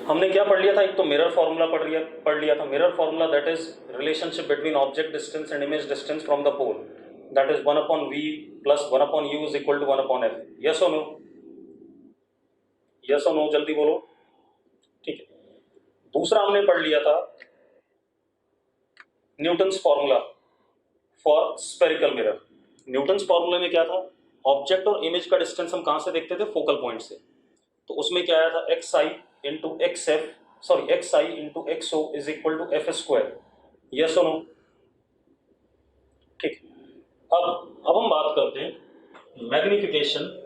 हमने क्या पढ़ लिया था, एक तो मिरर फॉर्मूला पढ़ लिया था। Mirror formula that is relationship between object distance and image distance from the pole, that is 1/v plus 1/u is equal to 1/f। Yes और नो, यस और नो, जल्दी बोलो। ठीक है, दूसरा हमने पढ़ लिया था Newton's formula for spherical mirror. Newton's formula में क्या था, ऑब्जेक्ट और इमेज का डिस्टेंस हम कहां से देखते थे, फोकल पॉइंट से। तो उसमें क्या आया था, xi into xf, sorry xi into xo is equal to F square. Yes और नो, ठीक। अब हम बात करते हैं magnification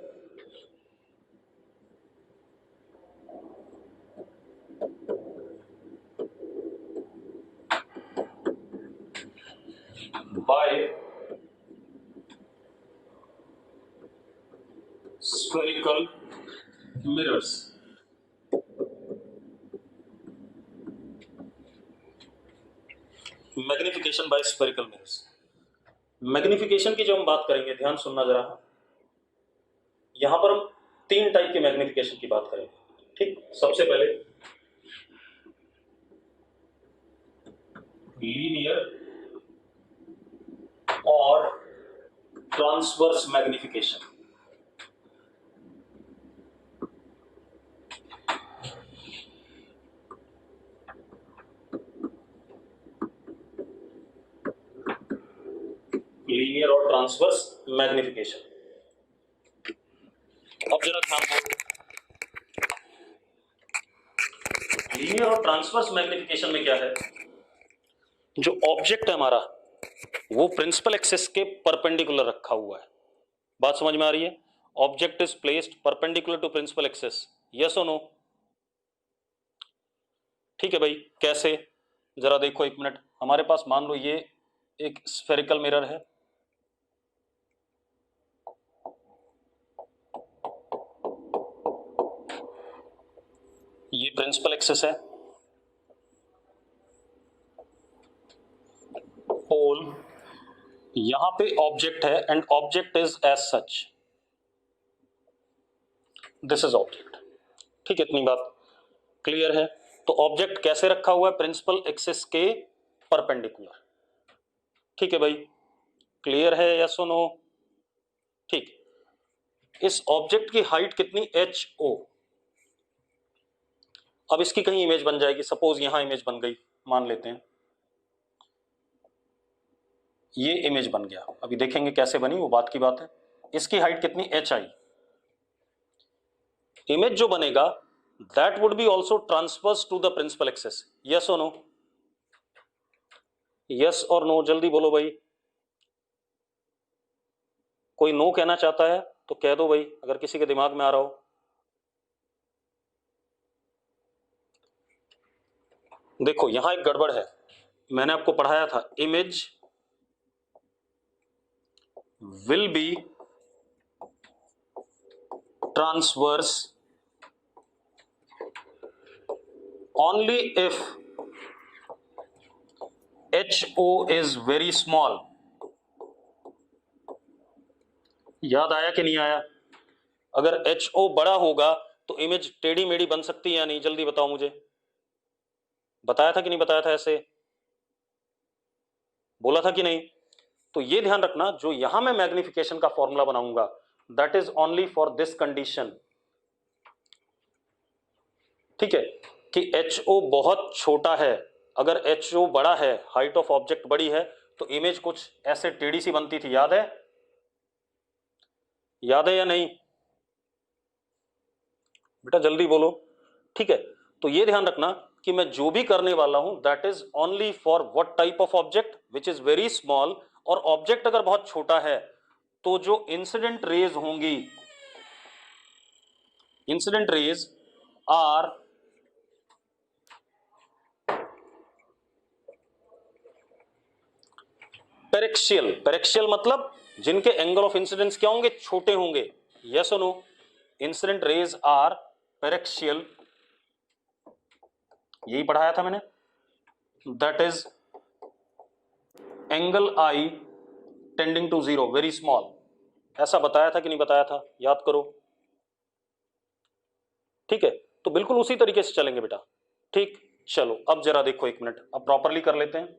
by spherical mirrors. Magnification by spherical mirrors. Magnification की जो हम बात करेंगे, ध्यान सुनना जरा, यहां पर हम 3 टाइप के मैग्निफिकेशन की बात करेंगे। ठीक, सबसे पहले लीनियर और ट्रांसवर्स मैग्निफिकेशन। लीनियर और ट्रांसवर्स मैग्निफिकेशन। अब जरा ध्यान दो, लीनियर और ट्रांसवर्स मैग्निफिकेशन में क्या है, जो ऑब्जेक्ट है हमारा वो प्रिंसिपल एक्सिस के परपेंडिकुलर रखा हुआ है। बात समझ में आ रही है? Object is placed perpendicular to principal axis. Yes और नो? ठीक है भाई, कैसे, जरा देखो एक मिनट। हमारे पास मान लो ये एक स्फेरिकल मिरर है, ये प्रिंसिपल एक्सिस है, पोल यहां पे ऑब्जेक्ट है and object is as such, this is object. ठीक है, इतनी बात क्लियर है? तो ऑब्जेक्ट कैसे रखा हुआ है, प्रिंसिपल एक्सिस के परपेंडिकुलर। ठीक है भाई, क्लियर है? यस और नो? ठीक, इस ऑब्जेक्ट की हाइट कितनी, HO। अब इसकी कहीं इमेज बन जाएगी, सपोज यहां इमेज बन गई, मान लेते हैं ये इमेज बन गया। अभी देखेंगे कैसे बनी, वो बात की बात है। इसकी हाइट कितनी, HI। इमेज जो बनेगा that would be also transverse to the principal axis. Yes और नो? यस और नो, जल्दी बोलो भाई। कोई नो कहना चाहता है तो कह दो भाई, अगर किसी के दिमाग में आ रहा हो। देखो यहां एक गड़बड़ है, मैंने आपको पढ़ाया था image will be transverse only if HO is very small। याद आया कि नहीं आया? अगर HO बड़ा होगा तो इमेज टेढ़ी मेढ़ी बन सकती है या नहीं, जल्दी बताओ मुझे। बताया था कि नहीं बताया था? ऐसे बोला था कि नहीं? तो ये ध्यान रखना, जो यहां मैं मैग्निफिकेशन का फॉर्मूला बनाऊंगा that is only for this condition. ठीक है, कि HO बहुत छोटा है। अगर HO बड़ा है, हाइट ऑफ ऑब्जेक्ट बड़ी है, तो इमेज कुछ ऐसे टेढ़ी सी बनती थी, याद है? याद है या नहीं बेटा, जल्दी बोलो। ठीक है, तो ये ध्यान रखना कि मैं जो भी करने वाला हूं that is only for what type of object, which is very small. और ऑब्जेक्ट अगर बहुत छोटा है तो जो इंसिडेंट रेज होंगी, इंसिडेंट रेज आर पेरेक्शियल। पेरेक्शियल मतलब जिनके एंगल ऑफ इंसिडेंस क्या होंगे, छोटे होंगे। यस और no? Incident rays are paraxial, यही पढ़ाया था मैंने। That is angle I tending to 0, very small. ऐसा बताया था कि नहीं बताया था, याद करो। ठीक है, तो बिल्कुल उसी तरीके से चलेंगे बेटा। ठीक, चलो अब जरा देखो, एक मिनट, अब प्रॉपरली कर लेते हैं।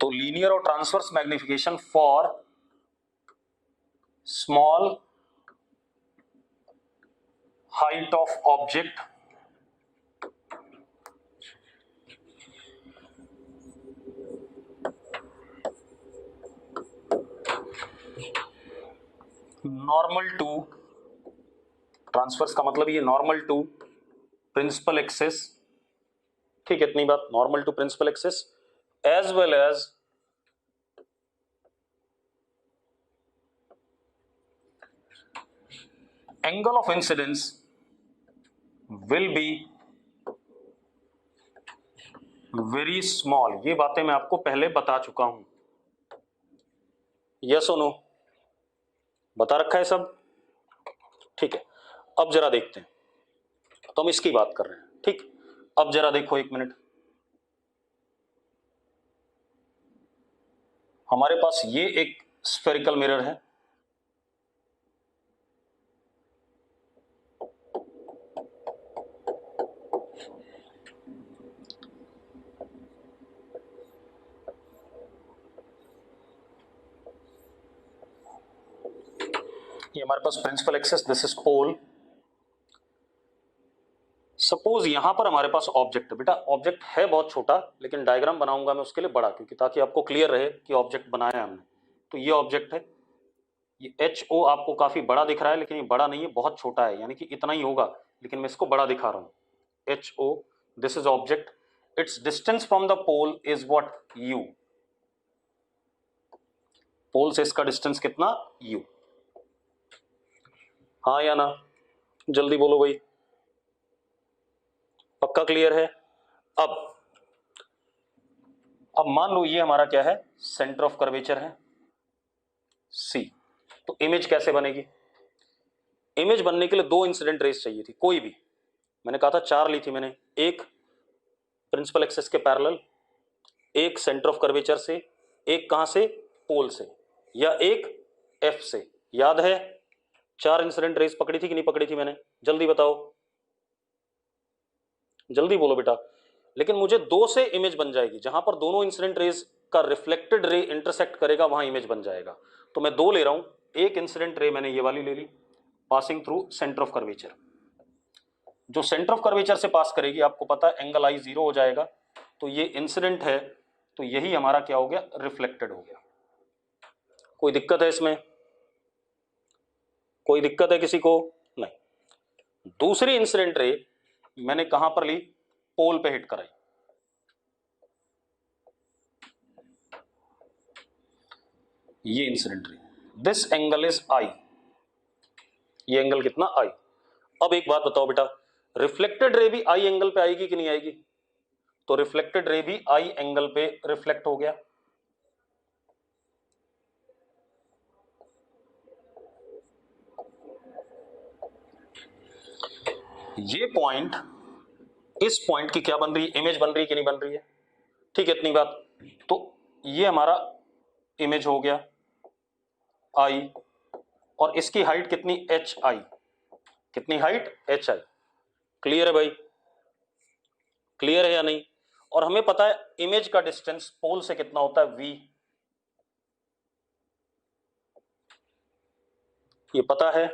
तो लीनियर और transverse magnification for small height of object normal to, transverse का मतलब ये नॉर्मल टू प्रिंसिपल एक्सिस, ठीक है, इतनी बात, normal to principal axis as well as angle of incidence will be very small. ये बातें मैं आपको पहले बता चुका हूं, यस और नो, बता रखा है सब, ठीक है। अब जरा देखते हैं, तो हम इसकी बात कर रहे हैं, ठीक। अब जरा देखो, एक मिनट, हमारे पास ये एक स्फेरिकल मिरर है, ये हमारे पास principal axis, this is pole. Suppose यहां पर हमारे पास ऑब्जेक्ट है, बेटा ऑब्जेक्ट है बहुत छोटा, लेकिन डायग्राम बनाऊंगा मैं उसके लिए बड़ा, क्योंकि ताकि आपको क्लियर रहे कि ऑब्जेक्ट बनाया है हमने। तो ये ऑब्जेक्ट है, ये एच ओ आपको काफी बड़ा दिख रहा है, लेकिन ये बड़ा नहीं है, बहुत छोटा है, यानी कि इतना ही होगा, लेकिन मैं इसको बड़ा दिखा रहा हूं। H O, this is object, its distance from the pole is what, U. Pole से इसका डिस्टेंस कितना, यू। हाँ या ना, जल्दी बोलो भाई, पक्का क्लियर है। अब मान लो ये हमारा क्या है, सेंटर ऑफ कर्वेचर है सी। तो इमेज कैसे बनेगी, इमेज बनने के लिए दो इंसिडेंट रेस चाहिए थी, कोई भी, मैंने कहा था चार ली थी मैंने, एक प्रिंसिपल एक्सिस के पैरेलल, एक सेंटर ऑफ कर्वेचर से, एक कहां से, पोल से, या एक एफ से। याद है, चार इंसिडेंट रेस पकड़ी थी कि नहीं पकड़ी थी मैंने, जल्दी बताओ, जल्दी बोलो बेटा। लेकिन मुझे दो से इमेज बन जाएगी, जहां पर दोनों इंसिडेंट रेस का रिफ्लेक्टेड रे इंटरसेक्ट करेगा वहां इमेज बन जाएगा। तो मैं दो ले रहा हूं, एक इंसिडेंट रे मैंने ये वाली ले ली, passing through centre of curvature, जो सेंटर ऑफ कर्वेचर से पास करेगी, आपको पता है एंगल आई जीरो हो जाएगा, तो ये इंसिडेंट है, तो यही हमारा क्या हो गया, रिफ्लेक्टेड हो गया। कोई दिक्कत है इसमें, कोई दिक्कत है किसी को, नहीं। दूसरी इंसिडेंट रे मैंने कहां पर ली, पोल पे हिट कराई, ये incident ray, this angle is I, ये एंगल कितना, आई। अब एक बात बताओ बेटा, रिफ्लेक्टेड रे भी आई एंगल पे आएगी कि नहीं आएगी, तो रिफ्लेक्टेड रे भी आई एंगल पे रिफ्लेक्ट हो गया। ये पॉइंट, इस पॉइंट की क्या बन रही है, इमेज बन रही है कि नहीं बन रही है, ठीक है, इतनी बात। तो ये हमारा इमेज हो गया आई, और इसकी हाइट कितनी, एच आई, कितनी हाइट, एच आई। क्लियर है भाई, क्लियर है या नहीं। और हमें पता है इमेज का डिस्टेंस पोल से कितना होता है, वी, ये पता है।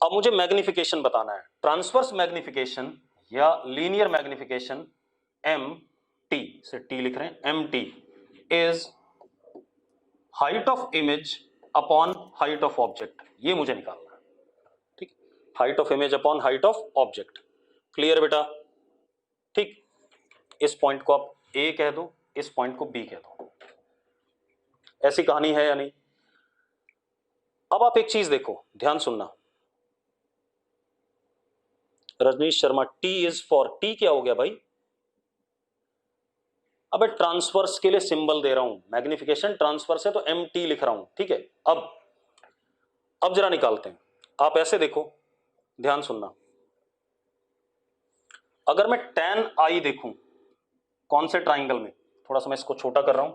अब मुझे मैग्निफिकेशन बताना है, ट्रांसवर्स मैग्निफिकेशन या लीनियर मैग्निफिकेशन, एम टी से टी लिख रहे हैं, M T is height of image upon height of object, ये मुझे निकालना है, ठीक, height of image upon height of object. Clear बेटा, ठीक। इस पॉइंट को आप ए कह दो, इस पॉइंट को बी कह दो, ऐसी कहानी है या नहीं। अब आप एक चीज देखो, ध्यान सुनना, Rajneesh Sharma, T is for, T क्या हो गया भाई, अब ट्रांसवर्स के लिए सिंबल दे रहा हूं, मैग्निफिकेशन ट्रांसवर्स है तो एम टी लिख रहा हूं, ठीक है। अब जरा निकालते हैं, आप ऐसे देखो, ध्यान सुनना, अगर मैं tan आई देखूं कौन से ट्राइंगल में, थोड़ा सा मैं इसको छोटा कर रहा हूं,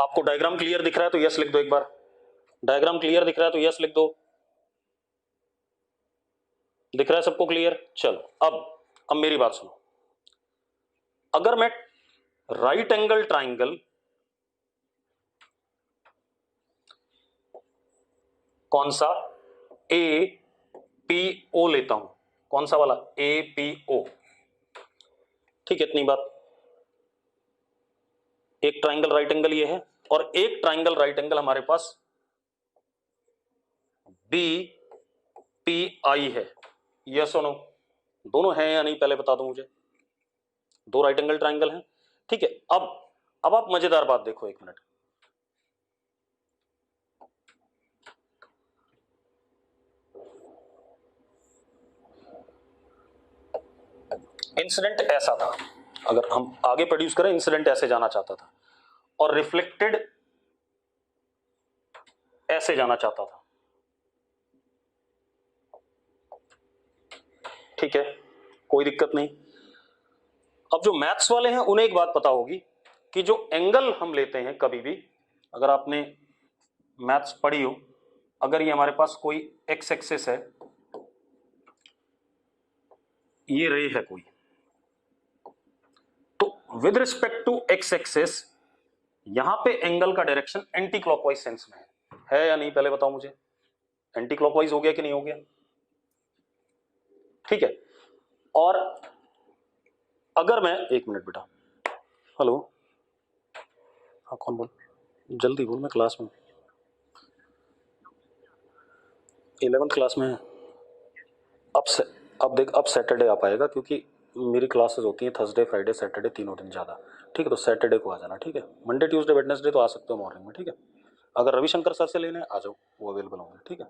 आपको डायग्राम क्लियर दिख रहा है तो यस लिख दो एक बार। डायग्राम क्लियर दिख रहा है तो यस लिख दो। दिख रहा है सबको क्लियर? चलो अब मेरी बात सुनो। अगर मैं राइट एंगल ट्राइंगल कौन सा ए पी ओ लेता हूं, कौन सा वाला ए पी ओ, ठीक है, इतनी बात। एक ट्राइंगल राइट एंगल ये है और एक ट्राइंगल राइट एंगल हमारे पास बी पी आई है। यस और नो? दोनों हैं या नहीं पहले बता दो मुझे। दो राइट एंगल ट्राइंगल हैं, ठीक है। अब आप मजेदार बात देखो, एक मिनट। इंसिडेंट ऐसा था, अगर हम आगे प्रोड्यूस करें, इंसिडेंट ऐसे जाना चाहता था और रिफ्लेक्टेड ऐसे जाना चाहता था, ठीक है, कोई दिक्कत नहीं। अब जो मैथ्स वाले हैं उन्हें एक बात पता होगी कि जो एंगल हम लेते हैं कभी भी, अगर आपने मैथ्स पढ़ी हो, अगर ये हमारे पास कोई एक्स एक्सिस है, ये रे है कोई, तो with respect to X axis यहां पे एंगल का डायरेक्शन एंटी क्लॉकवाइज सेंस में है या नहीं पहले बताओ मुझे। एंटी क्लॉकवाइज हो गया कि नहीं हो गया? ठीक है। और अगर मैं, एक मिनट बेटा, हेलो, हाँ कौन बोल, जल्दी बोल, मैं क्लास में, 11th क्लास में है। अब देख, अब सैटरडे आ पाएगा क्योंकि मेरी क्लासेस होती हैं थर्सडे फ्राइडे सैटरडे, तीनों दिन ज़्यादा, ठीक है। तो सैटरडे को आ जाना, ठीक है। मंडे ट्यूसडे वेडनेसडे तो आ सकते हो मॉर्निंग में, ठीक है। अगर रविशंकर सर से लेने आ जाओ, वो अवेलेबल होंगे, ठीक है।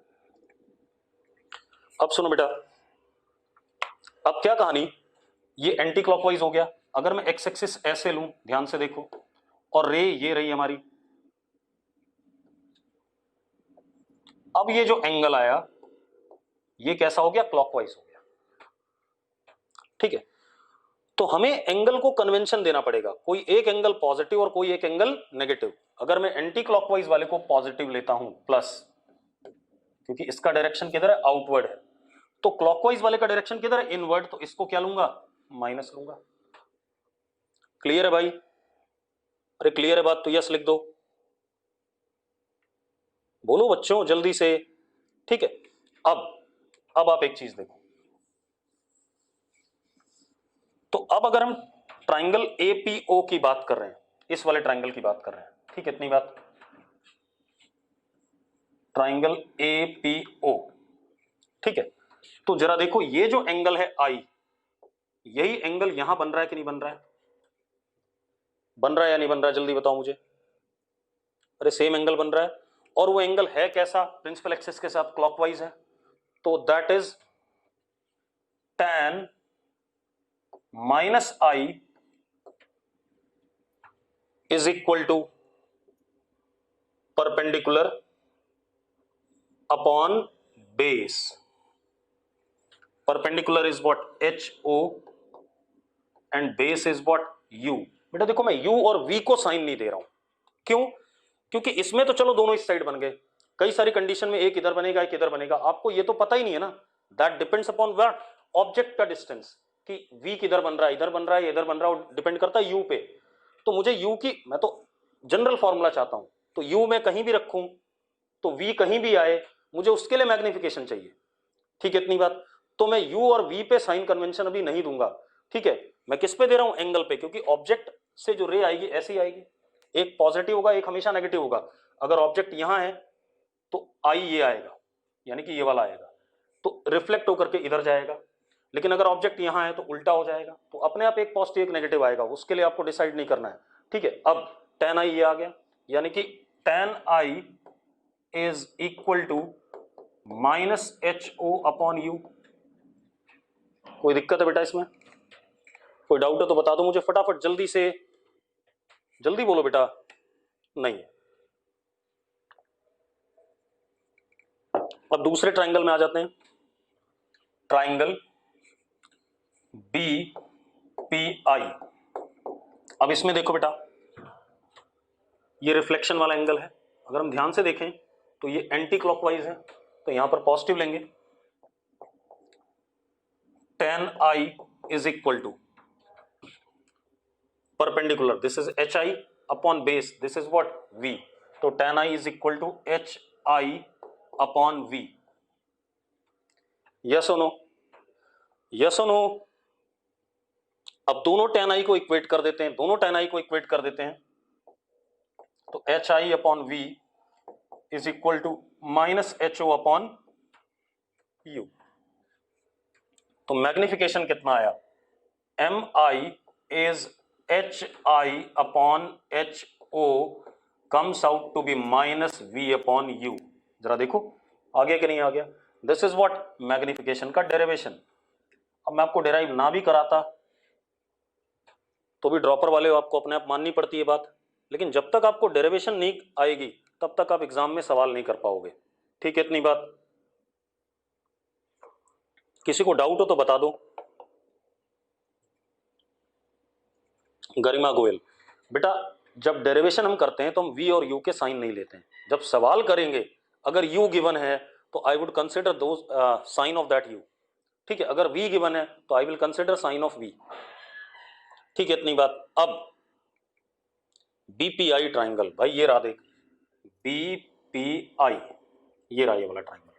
अब सुनो बेटा, अब क्या कहानी, ये एंटी क्लॉकवाइज हो गया। अगर मैं एक्स एक्सिस ऐसे लूं, ध्यान से देखो, और रे ये रही हमारी, अब ये जो एंगल आया ये कैसा हो गया? क्लॉकवाइज हो गया, ठीक है। तो हमें एंगल को कन्वेंशन देना पड़ेगा, कोई एक एंगल पॉजिटिव और कोई एक एंगल नेगेटिव। अगर मैं एंटी क्लॉकवाइज वाले को पॉजिटिव लेता हूं प्लस, क्योंकि इसका डायरेक्शन किधर है? आउटवर्ड है। तो क्लॉकवाइज वाले का डायरेक्शन किधर है? इनवर्ड, तो इसको क्या लूंगा? माइनस लूंगा। क्लियर है भाई? अरे क्लियर है बात तो यस लिख दो। बोलो बच्चों जल्दी से, ठीक है। अब आप एक चीज देखो, तो अब अगर हम ट्राइंगल एपीओ की बात कर रहे हैं, इस वाले ट्राइंगल की बात कर रहे हैं, ठीक है, इतनी बात। ट्राइंगल एपीओ, ठीक है। तो जरा देखो, ये जो एंगल है आई, यही एंगल यहां बन रहा है कि नहीं बन रहा है? बन रहा है या नहीं बन रहा है? जल्दी बताओ मुझे। अरे सेम एंगल बन रहा है, और वो एंगल है कैसा? प्रिंसिपल एक्सिस के साथ क्लॉकवाइज है, तो that is tan minus I is equal to perpendicular upon base. Perpendicular is what? H O, and base is what? U. बेटा देखो, मैं यू और वी को साइन नहीं दे रहा हूं, क्यों? क्योंकि इसमें तो चलो दोनों इस साइड बन गए, कई सारी कंडीशन में एक इधर बनेगा एक इधर बनेगा, आपको ये तो पता ही नहीं है ना। That depends upon what? Object का डिस्टेंस, कि v किधर बन रहा है, इधर बन रहा है, इधर बन रहा है, डिपेंड करता है u पे। तो मुझे u की, मैं तो जनरल फॉर्मूला चाहता हूं, तो u मैं कहीं भी रखूं तो v कहीं भी आए, मुझे उसके लिए मैग्निफिकेशन चाहिए, ठीक है, इतनी बात। तो मैं u और v पे साइन कन्वेंशन अभी नहीं दूंगा, ठीक है। मैं किस पे दे रहा हूं? एंगल पे, क्योंकि ऑब्जेक्ट से जो रे आएगी ऐसी आएगी, एक पॉजिटिव होगा एक हमेशा नेगेटिव होगा। अगर ऑब्जेक्ट यहां है तो आई ये आएगा, यानी कि ये वाला आएगा, तो रिफ्लेक्ट होकर के इधर जाएगा। लेकिन अगर ऑब्जेक्ट यहां है तो उल्टा हो जाएगा, तो अपने आप एक पॉजिटिव एक नेगेटिव आएगा, उसके लिए आपको डिसाइड नहीं करना है, ठीक है। अब tan i ये आ गया, यानी कि tan i is equal to minus H O upon U. कोई दिक्कत है बेटा इसमें? कोई डाउट है तो बता दो मुझे फटाफट, जल्दी से, जल्दी बोलो बेटा। नहीं है। अब दूसरे ट्राइंगल में आ जाते हैं, ट्राइंगल बी पी आई। अब इसमें देखो बेटा, ये रिफ्लेक्शन वाला एंगल है, अगर हम ध्यान से देखें तो ये एंटी क्लॉकवाइज है, तो यहां पर पॉजिटिव लेंगे। tan I is equal to perpendicular, this is HI upon base, this is what V, तो tan I is equal to HI upon V। Yes और नो, यस और नो। अब दोनों tan I को इक्वेट कर देते हैं, दोनों tan I को इक्वेट कर देते हैं, तो HI upon V is equal to minus HO upon U। तो मैग्निफिकेशन कितना आया, MI is HI upon HO comes out to be minus V upon U। जरा देखो आ गया कि नहीं आ गया, दिस इज व्हाट मैग्निफिकेशन का डेरिवेशन। अब मैं आपको डेराइव ना भी कराता तो भी ड्रॉपर वाले आपको अपने आप माननी पड़ती है बात, लेकिन जब तक आपको डेरिवेशन नहीं आएगी तब तक आप एग्जाम में सवाल नहीं कर पाओगे। ठीक है, इतनी बात। किसी को डाउट हो तो बता दो। गरिमा गोयल, बेटा जब डेरिवेशन हम करते हैं तो हम V और U के साइन नहीं लेते हैं, जब सवाल करेंगे अगर U गिवन है तो I would consider the sign of that U। ठीक है, अगर V गिवन है तो I will consider sign of V। ठीक है, इतनी बात। अब BPI ट्राइंगल, भाई ये रहा देख, BPI ये रहा ये वाला ट्राइंगल।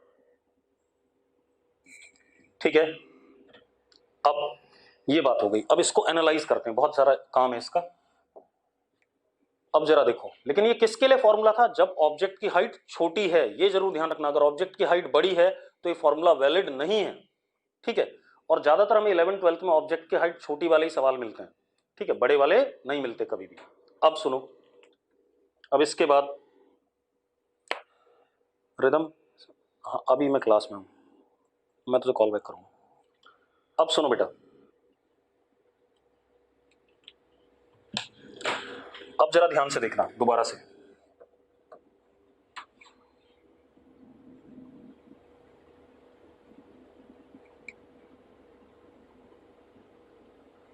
ठीक है, अब ये बात हो गई, अब इसको एनालाइज करते हैं, बहुत सारा काम है इसका। अब जरा देखो, लेकिन ये किसके लिए फॉर्मूला था, जब ऑब्जेक्ट की हाइट छोटी है, ये जरूर ध्यान रखना, अगर ऑब्जेक्ट की हाइट बड़ी है तो ये फॉर्मूला वैलिड नहीं है। ठीक है, और ज्यादातर हमें 11th-12th में ऑब्जेक्ट की हाइट छोटी वाले ही सवाल मिलते हैं। ठीक है, बड़े वाले नहीं मिलते कभी भी। अब सुनो, अब इसके बाद रिदम, हाँ अभी मैं क्लास में हूं, मैं तुझे कॉल बैक करूंगा। अब सुनो बेटा, अब जरा ध्यान से देखना दोबारा से।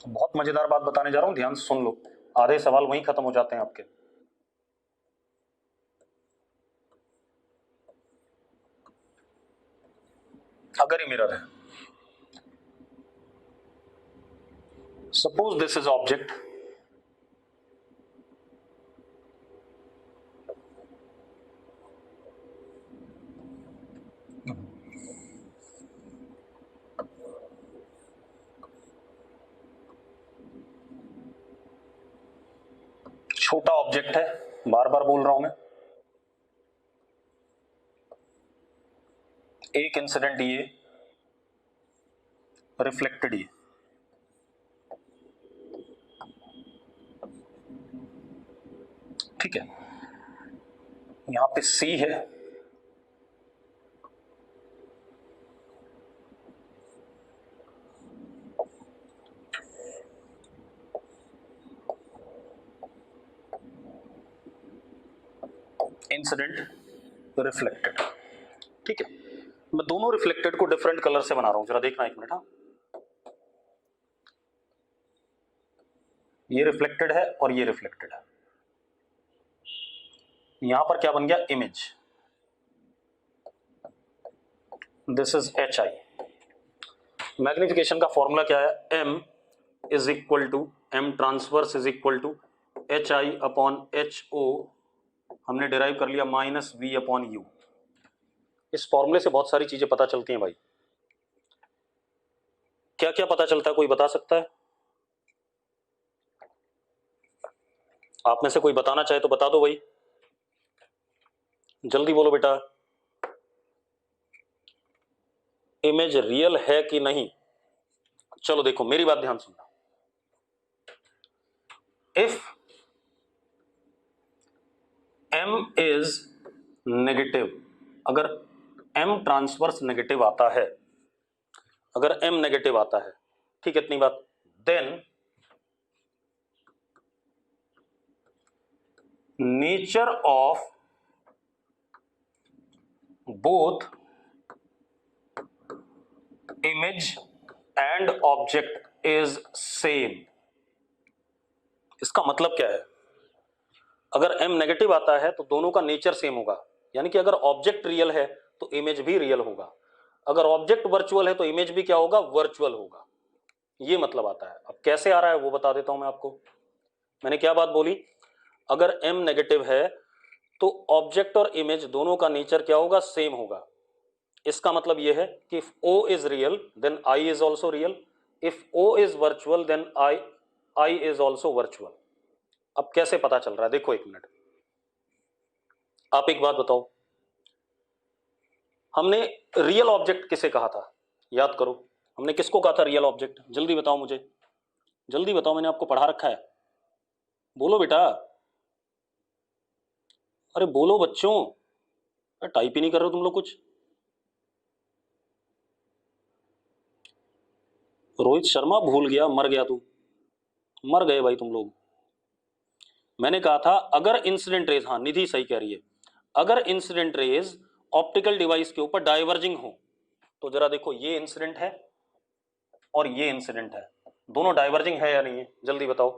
बहुत मजेदार बात बताने जा रहा हूं, ध्यान से सुन लो, आधे सवाल वहीं खत्म हो जाते हैं आपके। अगर ये मिरर है, सपोज दिस इज ऑब्जेक्ट, छोटा ऑब्जेक्ट है, बार बार बोल रहा हूं मैं, एक इंसिडेंट ये, रिफ्लेक्टेड ये। ठीक है, यहां पे C है, इंसिडेंट रिफ्लेक्टेड। ठीक है, मैं दोनों रिफ्लेक्टेड को डिफरेंट कलर से बना रहा हूं, जरा देखना एक मिनट। हाँ, ये रिफ्लेक्टेड है और ये रिफ्लेक्टेड है, यहां पर क्या बन गया, image, this is HI। Magnification का फॉर्मूला क्या है, M is equal to M transverse is equal to HI upon HO, हमने डिराइव कर लिया माइनस V अपॉन U। इस फॉर्मूले से बहुत सारी चीजें पता चलती हैं भाई। क्या क्या पता चलता है, कोई बता सकता है? आप में से कोई बताना चाहे तो बता दो भाई, जल्दी बोलो बेटा। इमेज रियल है कि नहीं? चलो देखो मेरी बात ध्यान सुनना, इफ M इज नेगेटिव, अगर M ट्रांसवर्स नेगेटिव आता है, अगर M नेगेटिव आता है, ठीक है इतनी बात, then nature of both image and object is same. इसका मतलब क्या है, अगर m नेगेटिव आता है तो दोनों का नेचर सेम होगा, यानी कि अगर ऑब्जेक्ट रियल है तो इमेज भी रियल होगा, अगर ऑब्जेक्ट वर्चुअल है तो इमेज भी क्या होगा, वर्चुअल होगा। ये मतलब आता है। अब कैसे आ रहा है वो बता देता हूं मैं आपको। मैंने क्या बात बोली, अगर m नेगेटिव है तो ऑब्जेक्ट और इमेज दोनों का नेचर क्या होगा, सेम होगा। इसका मतलब यह है कि if O is real then I is also real, if O is virtual then I is also virtual. अब कैसे पता चल रहा है, देखो एक मिनट, आप एक बात बताओ, हमने रियल ऑब्जेक्ट किसे कहा था, याद करो, हमने किसको कहा था रियल ऑब्जेक्ट, जल्दी बताओ मुझे, जल्दी बताओ, मैंने आपको पढ़ा रखा है, बोलो बेटा, अरे बोलो बच्चों, टाइप ही नहीं कर रहे हो तुम लोग कुछ। रोहित शर्मा भूल गया, मर गया तू, मर गए भाई तुम लोग। मैंने कहा था अगर इंसिडेंट रेज, हाँ निधि सही कह रही है, अगर इंसिडेंट रेज ऑप्टिकल डिवाइस के ऊपर डाइवर्जिंग हो तो जरा देखो ये इंसिडेंट है और ये इंसिडेंट है, दोनों डाइवर्जिंग है या नहीं है, जल्दी बताओ,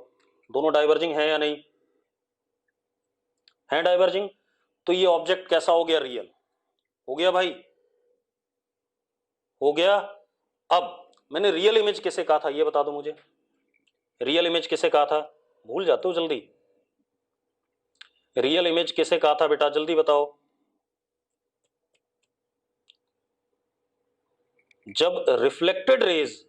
दोनों डाइवर्जिंग है या नहीं है, डाइवर्जिंग, तो ये ऑब्जेक्ट कैसा हो गया, रियल हो गया भाई, हो गया। अब मैंने रियल इमेज किसे कहा था ये बता दो मुझे, रियल इमेज किसे कहा था, भूल जाते हो जल्दी, रियल इमेज किसे कहा था बेटा, जल्दी बताओ। जब रिफ्लेक्टेड रेज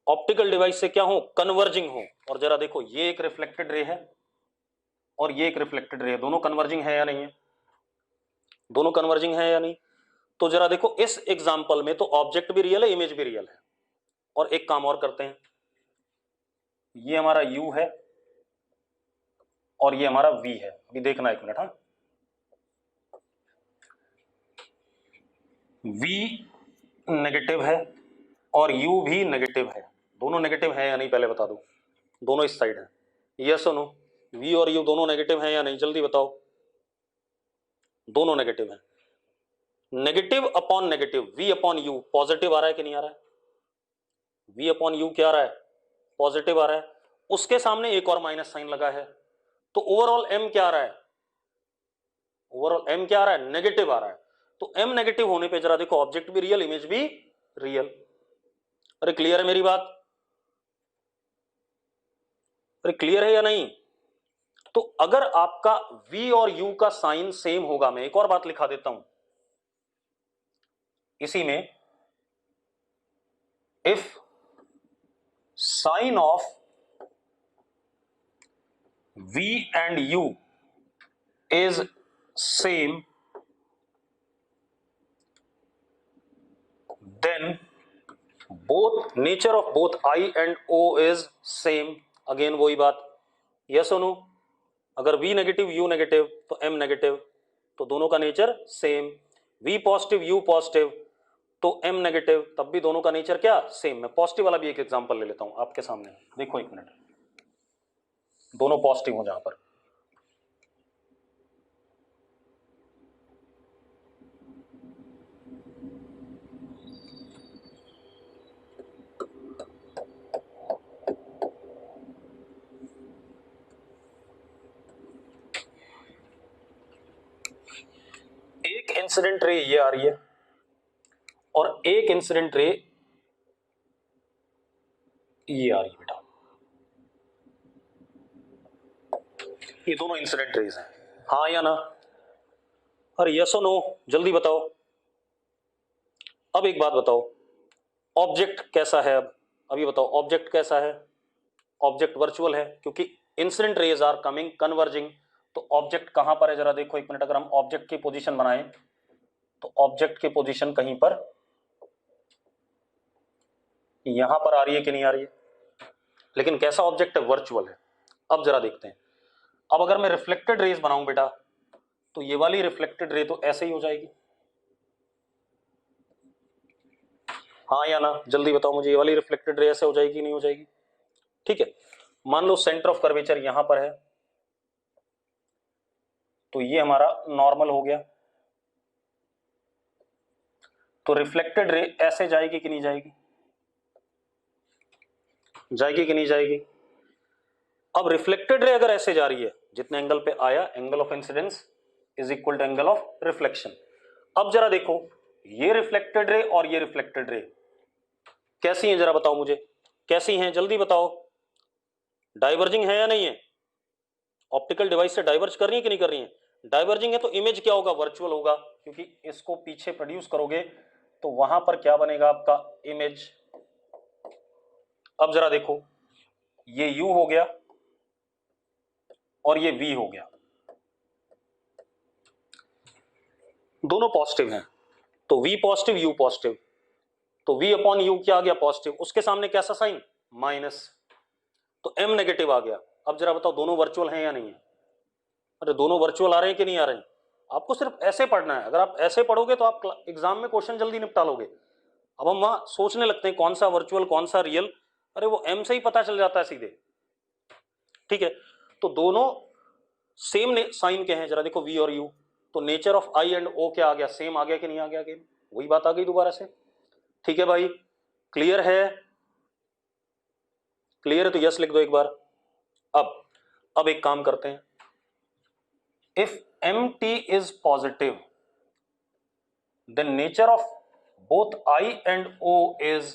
ऑप्टिकल डिवाइस से क्या हो, कन्वर्जिंग हो, और जरा देखो ये एक रिफ्लेक्टेड रे है और ये एक रिफ्लेक्टेड रे है, दोनों कन्वर्जिंग है या नहीं है, दोनों कन्वर्जिंग है या नहीं, तो जरा देखो इस एग्जांपल में तो ऑब्जेक्ट भी रियल है, इमेज भी रियल है। और एक काम और करते हैं, ये हमारा U है और ये हमारा V है, अभी देखना एक मिनट, हाँ V नेगेटिव है और U भी नेगेटिव है, दोनों नेगेटिव है या नहीं पहले बता दो, दोनों इस साइड है, यस और नो, V और U दोनों नेगेटिव है या नहीं, जल्दी बताओ, दोनों नेगेटिव है, negative upon negative, V upon U positive आ रहा है कि नहीं आ रहा है, V अपॉन U क्या आ रहा है, पॉजिटिव आ रहा है, उसके सामने एक और माइनस साइन लगा है, तो ओवरऑल M क्या आ रहा है, ओवरऑल M क्या आ रहा है, नेगेटिव आ रहा है। तो M नेगेटिव होने पे जरा देखो ऑब्जेक्ट भी रियल, इमेज भी रियल। अरे क्लियर है मेरी बात, अरे क्लियर है या नहीं। तो अगर आपका V और U का साइन सेम होगा, मैं एक और बात लिखा देता हूं इसी में, if sign of V and U is same then both nature of both I and O is same, again वही बात, यस और नो, अगर V नेगेटिव U नेगेटिव तो M नेगेटिव, तो दोनों का nature same, V positive U positive तो M negative, तब भी दोनों का नेचर क्या, सेम। मैं पॉजिटिव वाला भी एक एग्जांपल ले लेता हूं आपके सामने, देखो एक मिनट, दोनों पॉजिटिव हो जहां पर, एक इंसिडेंट रे ये आ रही है और एक इंसिडेंट रे ये आ रही है बेटा, ये दोनों इंसिडेंट रेज हैं, हाँ या ना, अरे यस और नो, जल्दी बताओ। अब एक बात बताओ, ऑब्जेक्ट कैसा है, अब अभी बताओ ऑब्जेक्ट कैसा है, ऑब्जेक्ट वर्चुअल है क्योंकि incident rays are coming converging, तो ऑब्जेक्ट कहां पर है जरा देखो एक मिनट, अगर हम ऑब्जेक्ट की पोजीशन बनाएं तो ऑब्जेक्ट की पोजीशन कहीं पर यहां पर आ रही है कि नहीं आ रही है, लेकिन कैसा ऑब्जेक्ट है, वर्चुअल है। अब जरा देखते हैं, अब अगर मैं रिफ्लेक्टेड रेज बनाऊं बेटा तो ये वाली रिफ्लेक्टेड रे तो ऐसे ही हो जाएगी, हाँ या ना, जल्दी बताओ मुझे, ये वाली रिफ्लेक्टेड रे ऐसे हो जाएगी नहीं हो जाएगी, ठीक है। मान लो सेंटर ऑफ कर्वेचर यहां पर है तो ये हमारा नॉर्मल हो गया, तो रिफ्लेक्टेड रे ऐसे जाएगी कि नहीं जाएगी, जाएगी कि नहीं जाएगी। अब रिफ्लेक्टेड रे अगर ऐसे जा रही है, जितने एंगल पे आया, angle of incidence is equal to angle of reflection. अब जरा देखो, ये रिफ्लेक्टेड रे और ये रिफ्लेक्टेड रे कैसी हैं, जरा बताओ मुझे, कैसी हैं, जल्दी बताओ। डाइवर्जिंग है या नहीं है? ऑप्टिकल डिवाइस से डाइवर्ज कर रही है कि नहीं कर रही है? डाइवर्जिंग है तो इमेज क्या होगा? वर्चुअल होगा, क्योंकि इसको पीछे प्रोड्यूस करोगे तो वहां पर क्या बनेगा आपका? इमेज। अब जरा देखो, ये U हो गया और ये V हो गया, दोनों पॉजिटिव हैं, तो V पॉजिटिव U पॉजिटिव, तो V अपॉन U क्या आ गया? पॉजिटिव। उसके सामने कैसा साइन? माइनस, तो M नेगेटिव आ गया। अब जरा बताओ दोनों वर्चुअल हैं या नहीं है? अरे दोनों वर्चुअल आ रहे हैं कि नहीं आ रहे हैं? आपको सिर्फ ऐसे पढ़ना है, अगर आप ऐसे पढ़ोगे तो आप एग्जाम में क्वेश्चन जल्दी निपटा लोगे। अब हम वहां सोचने लगते हैं कौन सा वर्चुअल कौन सा रियल, अरे वो M से ही पता चल जाता है सीधे। ठीक है, तो दोनों सेम साइन के हैं, जरा देखो V और U, तो nature of I and O क्या आ गया? सेम आ गया कि नहीं आ गया? अगेन वही बात आ गई दोबारा से। ठीक है भाई, क्लियर है? क्लियर है तो यस लिख दो एक बार। अब एक काम करते हैं, if MT is positive then nature of both I and O is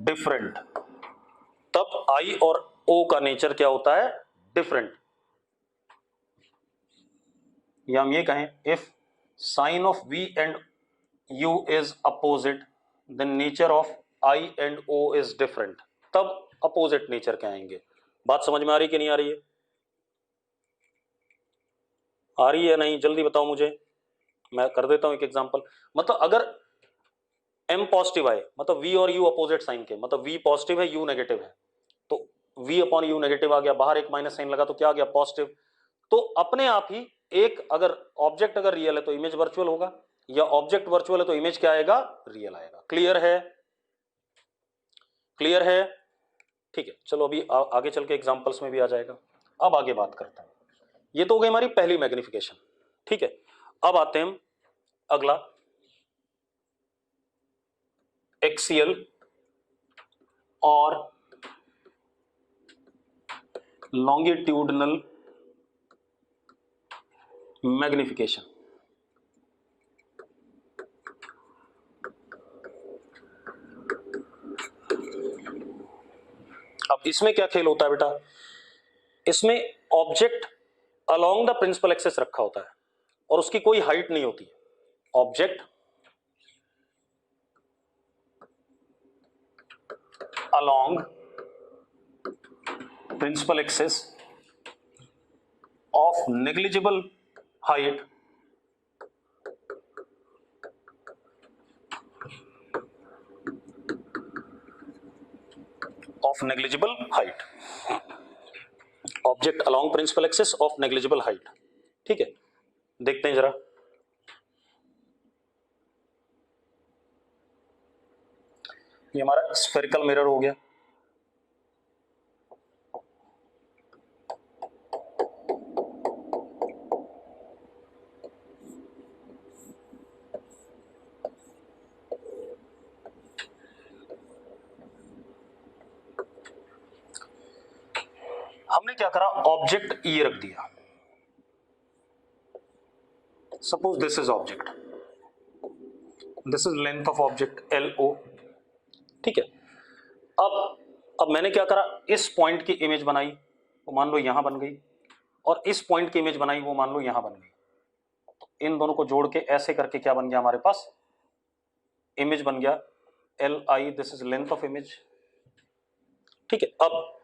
different। तब I और O का नेचर क्या होता है? डिफरेंट। या हम ये कहें, if sin of V and U is opposite then nature of I and O is different। तब अपोजिट नेचर के आएंगे। बात समझ में आ रही कि नहीं आ रही है? आ रही है नहीं? जल्दी बताओ मुझे, मैं कर देता हूं एक एग्जांपल। मतलब अगर M पॉजिटिव आए, मतलब V और U अपोजिट साइन के, मतलब V पॉजिटिव है U नेगेटिव है, तो V अपॉन U नेगेटिव आ गया, बाहर एक माइनस साइन लगा तो क्या आ गया? पॉजिटिव। तो अपने आप ही एक, अगर ऑब्जेक्ट अगर रियल है तो इमेज वर्चुअल होगा, या ऑब्जेक्ट वर्चुअल है तो इमेज क्या आएगा? रियल आएगा। क्लियर है? क्लियर है? ठीक है, चलो अभी आगे चल के एग्जांपल्स में भी आ जाएगा। अब आगे बात करते हैं, ये तो हो गई हमारी पहली मैग्निफिकेशन। ठीक है, अब आते हैं अगला, एक्सियल और लॉन्गिट्यूडनल मैग्निफिकेशन। अब इसमें क्या खेल होता है बेटा? इसमें object along the principal axis रखा होता है और उसकी कोई हाइट नहीं होती। Object along principal axis of negligible height of negligible height, object along principal axis of negligible height. ठीक है, देखते हैं जरा, ये हमारा स्फेरिकल मिरर हो गया। हमने क्या करा? ऑब्जेक्ट E रख दिया। Suppose this is object, this is length of object LO। ठीक है, अब मैंने क्या करा? इस पॉइंट की इमेज बनाई, वो मान लो यहां बन गई, और इस पॉइंट की इमेज बनाई, वो मान लो यहां बन गई। तो इन दोनों को जोड़ के ऐसे करके क्या बन गया हमारे पास? इमेज बन गया LI, this is length of image. ठीक है, अब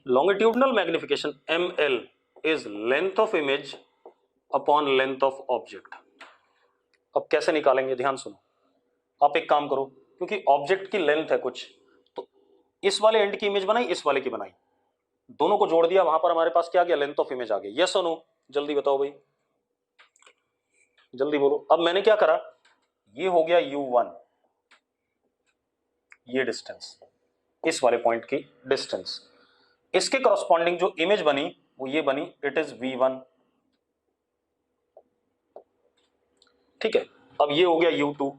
longitudinal magnification ML is length of image upon length of object. अब कैसे निकालेंगे? ध्यान सुनो, आप एक काम करो, क्योंकि ऑब्जेक्ट की लेंथ है कुछ, तो इस वाले एंड की इमेज बनाई, इस वाले की बनाई, दोनों को जोड़ दिया, वहां पर हमारे पास क्या आ गया? लेंथ ऑफ इमेज आ गया। यस और नो? जल्दी बताओ भाई, जल्दी बोलो। अब मैंने क्या करा? ये हो गया U1, ये डिस्टेंस, इस वाले पॉइंट की डिस्टेंस, इसके करस्पॉन्डिंग जो इमेज बनी वो ये बनी, इट इज V1। ठीक है, अब ये हो गया U2,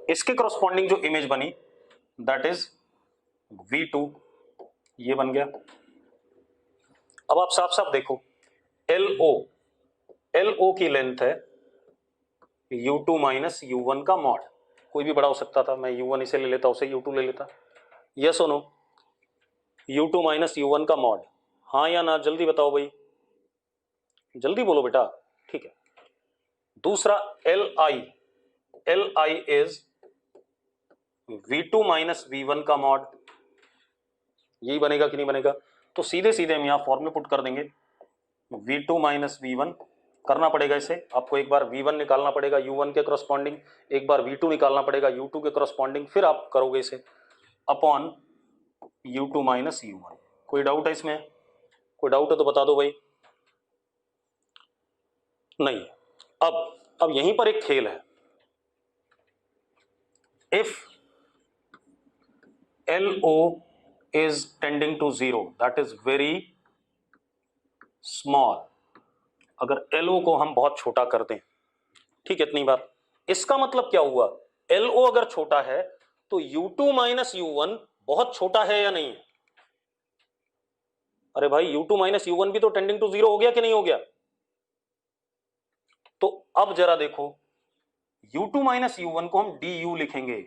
इसके करस्पॉन्डिंग जो इमेज बनी दैट इज V2, ये बन गया। अब आप साफ साफ देखो, LO की लेंथ है U2 माइनस U1 का मॉड। कोई भी बड़ा हो सकता था, मैं U1 इसे ले लेता, उसे U2 ले लेता। यस और नो? U2 माइनस U1 का मॉड, हाँ या ना? जल्दी बताओ भाई, जल्दी बोलो बेटा। ठीक है। दूसरा LI is V2 minus V1 का मॉड, यही बनेगा कि नहीं बनेगा? तो सीधे सीधे हम यहां फॉर्मूले पुट कर देंगे, V2 माइनस V1 करना पड़ेगा इसे आपको, एक बार V1 निकालना पड़ेगा U1 के करस्पॉन्डिंग, एक बार V2 निकालना पड़ेगा U2 के करस्पॉन्डिंग, फिर आप करोगे इसे अपॉन U2 माइनस U1। कोई डाउट है इसमें? कोई डाउट है तो बता दो भाई। नहीं। अब यहीं पर एक खेल है। If LO is tending to 0, that is very small, अगर LO को हम बहुत छोटा कर दें, ठीक है, इतनी बात। इसका मतलब क्या हुआ? LO अगर छोटा है तो U2 माइनस U1 बहुत छोटा है या नहीं? अरे भाई U2 माइनस U1 भी तो टेंडिंग टू 0 हो गया कि नहीं हो गया? तो अब जरा देखो, U2 माइनस U1 को हम DU लिखेंगे,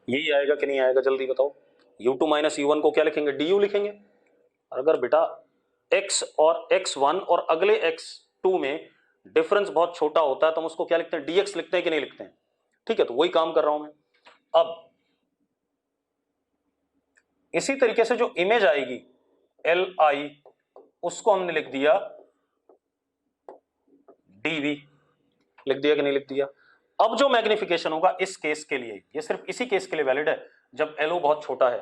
यही आएगा कि नहीं आएगा? जल्दी बताओ। U2 माइनस U1 को क्या लिखेंगे? DU लिखेंगे। अगर बेटा x और x1 और अगले x2 में डिफरेंस बहुत छोटा होता है तो हम उसको क्या लिखते हैं? dx लिखते हैं कि नहीं लिखते हैं? ठीक है, तो वही काम कर रहा हूं मैं। अब इसी तरीके से जो इमेज आएगी Li, उसको हमने लिख दिया dv, लिख दिया कि नहीं लिख दिया? अब जो मैग्निफिकेशन होगा इस केस के लिए, ये सिर्फ इसी केस के लिए वैलिड है जब LO बहुत छोटा है,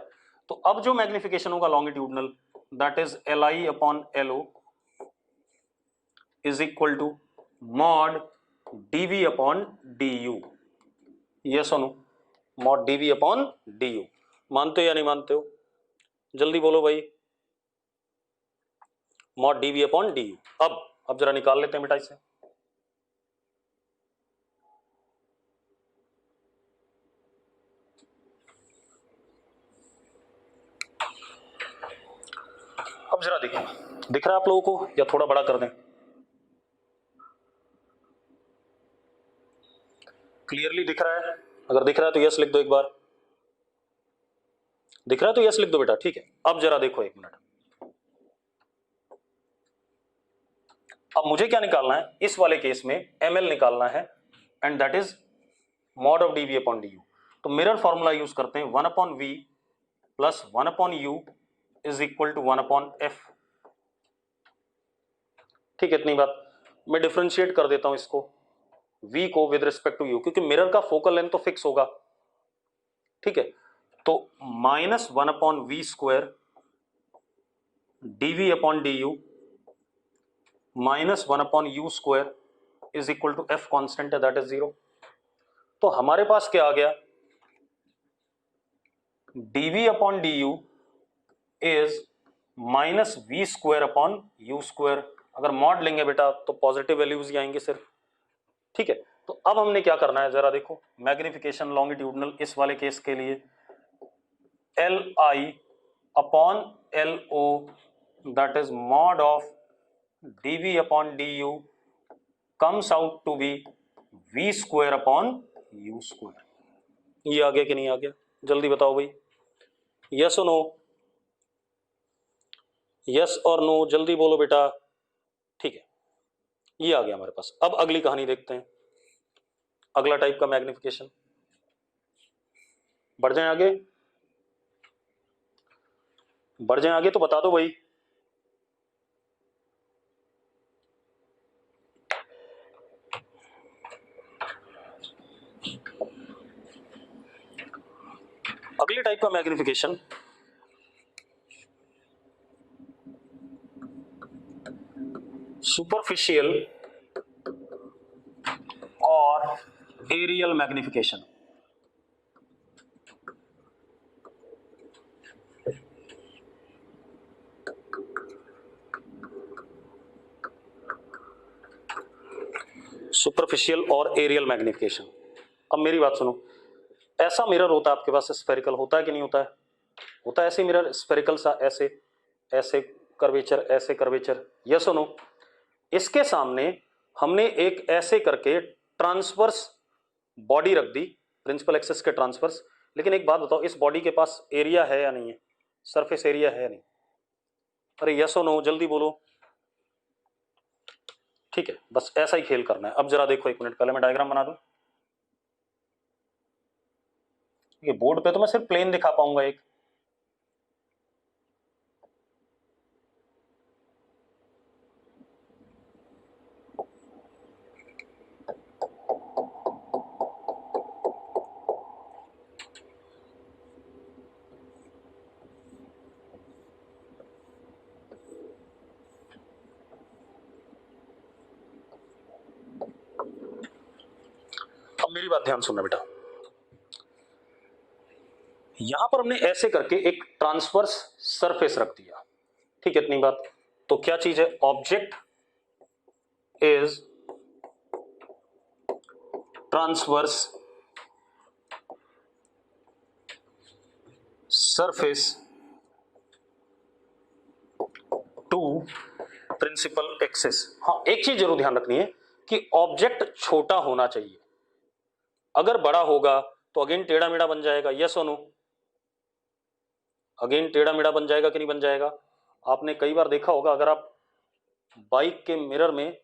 तो अब जो मैग्निफिकेशन होगा longitudinal, that is Li upon LO is equal to mod dv upon du। Yes और no? Mod dv upon du। मानते हो या नहीं मानते हो? जल्दी बोलो भाई। Mod dv upon du। अब जरा निकाल लेते हैं बेटा इसे। अब जरा देखो, दिख रहा है आप लोगों को या थोड़ा बड़ा कर दें? क्लियरली दिख रहा है? अगर दिख रहा है तो यस लिख दो एक बार। दिख रहा है तो यस लिख दो बेटा। ठीक है, अब जरा देखो एक मिनट। अब मुझे क्या निकालना है इस वाले केस में? ml निकालना है, and that is mod of dv upon du। तो मिरर फॉर्मूला यूज करते हैं, 1 upon v plus 1 upon u is equal to 1 upon f। ठीक है, इतनी बात। मैं डिफरेंशिएट कर देता हूं इसको, v को विद रिस्पेक्ट टू u, क्योंकि मिरर का फोकल लेंथ तो फिक्स होगा। ठीक है, तो minus 1 upon V square dv upon du minus 1 upon u square is equal to f constant है, दैट इज 0। तो हमारे पास क्या आ गया? dv upon du is minus V square upon U square. अगर मॉड लेंगे बेटा तो पॉजिटिव वैल्यूज ही आएंगे सिर्फ। ठीक है, तो अब हमने क्या करना है जरा देखो, मैग्निफिकेशन लॉन्गिट्यूडनल इस वाले केस के लिए Li upon LO that is mod of dv upon du comes out to be v square upon u square. ये आ गया कि नहीं आ गया? जल्दी बताओ भाई, यस और नो? यस और नो, जल्दी बोलो बेटा। ठीक है, ये आ गया हमारे पास। अब अगली कहानी देखते हैं, अगला टाइप का मैग्निफिकेशन। बढ़ जाए आगे, बढ़ जाए आगे तो बता दो भाई। अगले टाइप का मैग्निफिकेशन सुपरफिशियल और एरियल मैग्निफिकेशन। सुपरफिशियल और एरियल मैग्निफिकेशन। अब मेरी बात सुनो, ऐसा मिरर होता है आपके पास स्फेरिकल, होता है कि नहीं होता है? होता है ऐसे मिरर स्फेरिकल सा, ऐसे ऐसे कर्वेचर, ऐसे कर्वेचर, यस और नो? इसके सामने हमने एक ऐसे करके ट्रांसवर्स बॉडी रख दी, प्रिंसिपल एक्सिस के ट्रांसवर्स। लेकिन एक बात बताओ, इस बॉडी के पास एरिया है या नहीं है? सरफेस एरिया है या नहीं? अरे यस और नो, जल्दी बोलो। ठीक है, बस ऐसा ही खेल करना है। अब जरा देखो, एक मिनट, पहले मैं डायग्राम बना दूं। ये बोर्ड पे तो मैं सिर्फ प्लेन दिखा पाऊंगा एक। अब मेरी बात ध्यान सुनना बेटा, यहां पर हमने ऐसे करके एक ट्रांसवर्स सरफेस रख दिया, ठीक है, इतनी बात। तो क्या चीज है? Object is transverse surface to principal axis. हाँ, एक चीज जरूर ध्यान रखनी है कि ऑब्जेक्ट छोटा होना चाहिए। अगर बड़ा होगा तो अगेन टेढ़ा मेढ़ा बन जाएगा, यस और नो? अगेन टेढ़ा मेढ़ा बन जाएगा कि नहीं बन जाएगा? आपने कई बार देखा होगा, अगर आप बाइक के मिरर में